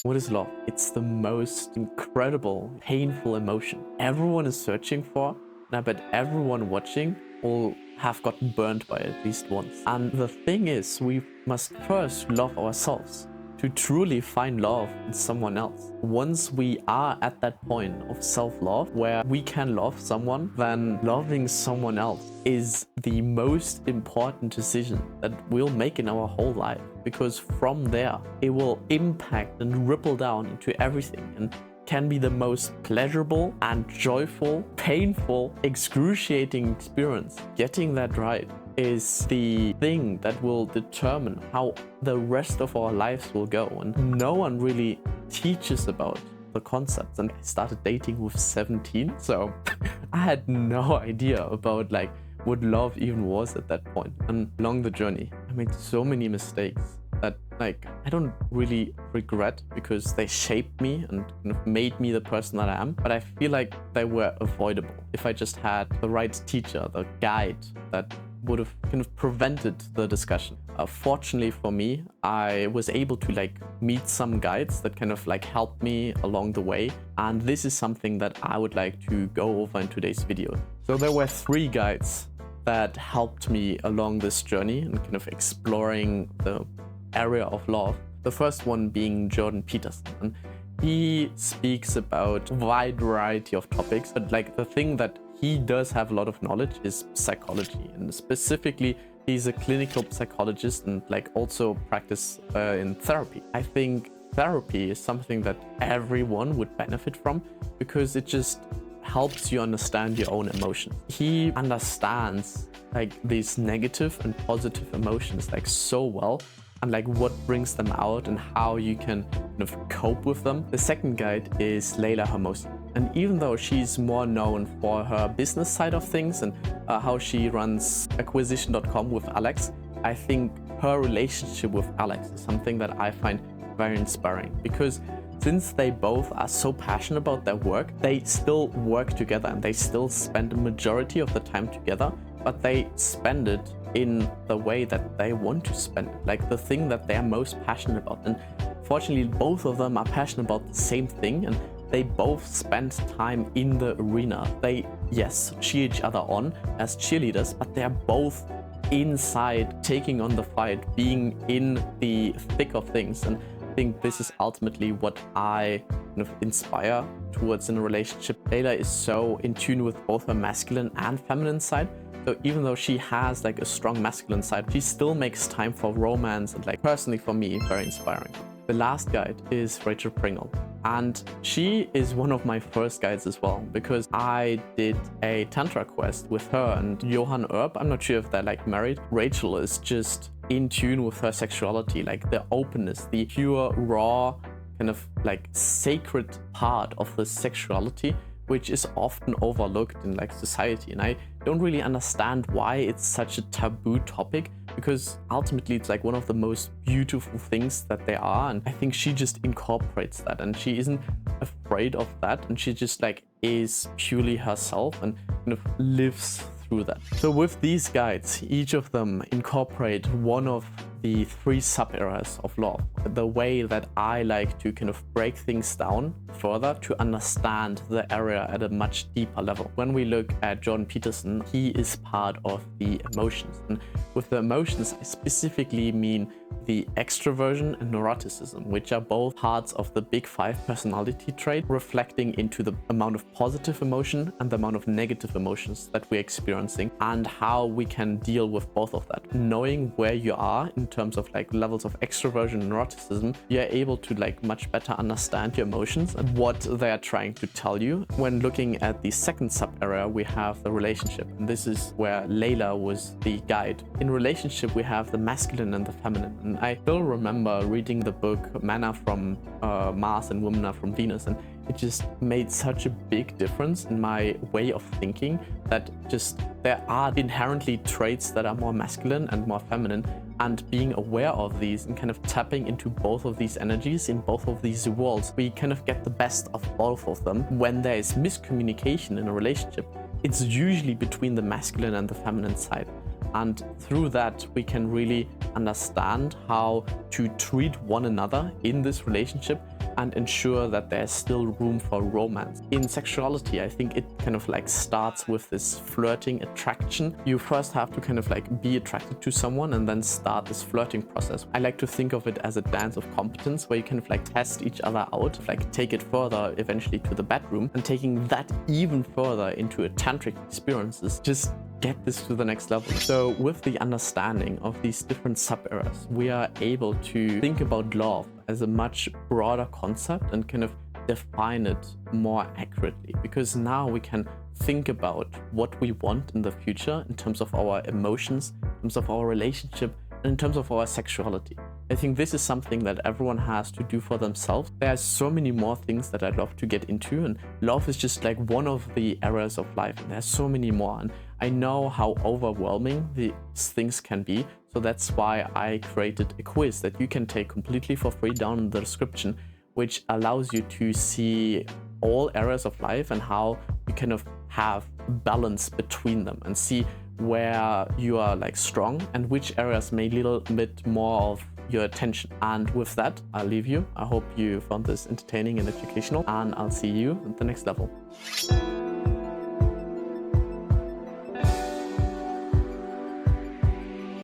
What is love? It's the most incredible, painful emotion everyone is searching for, and I bet everyone watching will have gotten burned by it at least once. And the thing is, we must first love ourselves to truly find love in someone else. Once we are at that point of self-love where we can love someone, then loving someone else is the most important decision that we'll make in our whole life, because from there it will impact and ripple down into everything and can be the most pleasurable and joyful, painful, excruciating experience. Getting that right is the thing that will determine how the rest of our lives will go. And no one really teaches about the concepts. And I started dating with 17, so I had no idea about like what love even was at that point. And along the journey, I made so many mistakes that like I don't really regret, because they shaped me and kind of made me the person that I am. But I feel like they were avoidable if I just had the right teacher, the guide that would have kind of prevented the discussion. Fortunately for me, I was able to like meet some guides that kind of like helped me along the way. And this is something that I would like to go over in today's video. So there were 3 guides that helped me along this journey and kind of exploring the area of love. The first one being Jordan Peterson. And he speaks about a wide variety of topics, but like the thing that he does have a lot of knowledge is psychology, and specifically he's a clinical psychologist and like also practice in therapy. I think therapy is something that everyone would benefit from, because it just helps you understand your own emotions. He understands like these negative and positive emotions like so well, and like what brings them out and how you can kind of cope with them. The second guide is Leila Hermozi. And even though she's more known for her business side of things and how she runs acquisition.com with Alex, I think her relationship with Alex is something that I find very inspiring, because since they both are so passionate about their work, they still work together and they still spend the majority of the time together, but they spend it in the way that they want to spend it, like the thing that they are most passionate about. And fortunately, both of them are passionate about the same thing, and they both spend time in the arena. They, yes, cheer each other on as cheerleaders, but they are both inside, taking on the fight, being in the thick of things. And I think this is ultimately what I kind of inspire towards in a relationship. Leila is so in tune with both her masculine and feminine side. So even though she has like a strong masculine side, she still makes time for romance, and like personally for me, very inspiring. The last guide is Rachel Pringle. And she is one of my first guides as well, because I did a tantra quest with her and Johan Erb. I'm not sure if they're like married. Rachel is just in tune with her sexuality, like the openness, the pure, raw, kind of like sacred part of the sexuality, which is often overlooked in like society. And I don't really understand why it's such a taboo topic, because ultimately it's like one of the most beautiful things that there are. And I think she just incorporates that, and she isn't afraid of that, and she just like is purely herself and kind of lives through that. So with these guides, each of them incorporate one of the 3 sub-areas of love. The way that I like to kind of break things down further to understand the area at a much deeper level. When we look at Jordan Peterson, he is part of the emotions. And with the emotions, I specifically mean the extroversion and neuroticism, which are both parts of the big 5 personality trait, reflecting into the amount of positive emotion and the amount of negative emotions that we're experiencing, and how we can deal with both of that. Knowing where you are in terms of like levels of extroversion and neuroticism, you're able to like much better understand your emotions and what they are trying to tell you. When looking at the second sub area, we have the relationship, and this is where Leila was the guide. In relationship, we have the masculine and the feminine, and I still remember reading the book Men Are From Mars and Women Are From Venus, and it just made such a big difference in my way of thinking, that just there are inherently traits that are more masculine and more feminine, and being aware of these and kind of tapping into both of these energies in both of these worlds, we kind of get the best of both of them. When there is miscommunication in a relationship, it's usually between the masculine and the feminine side. And through that, we can really understand how to treat one another in this relationship and ensure that there's still room for romance. In sexuality, I think it kind of like starts with this flirting attraction. You first have to kind of like be attracted to someone and then start this flirting process. I like to think of it as a dance of competence where you kind of like test each other out, like take it further eventually to the bedroom, and taking that even further into a tantric experiences, just get this to the next level. So with the understanding of these different sub-eras, we are able to think about love as a much broader concept and kind of define it more accurately, because now we can think about what we want in the future in terms of our emotions, in terms of our relationship, and in terms of our sexuality. I think this is something that everyone has to do for themselves. There are so many more things that I'd love to get into, and love is just like one of the areas of life, and there's so many more, and I know how overwhelming these things can be. So that's why I created a quiz that you can take completely for free down in the description, which allows you to see all areas of life and how you kind of have balance between them and see where you are like strong and which areas may need a little bit more of your attention. And with that, I'll leave you. I hope you found this entertaining and educational, and I'll see you at the next level.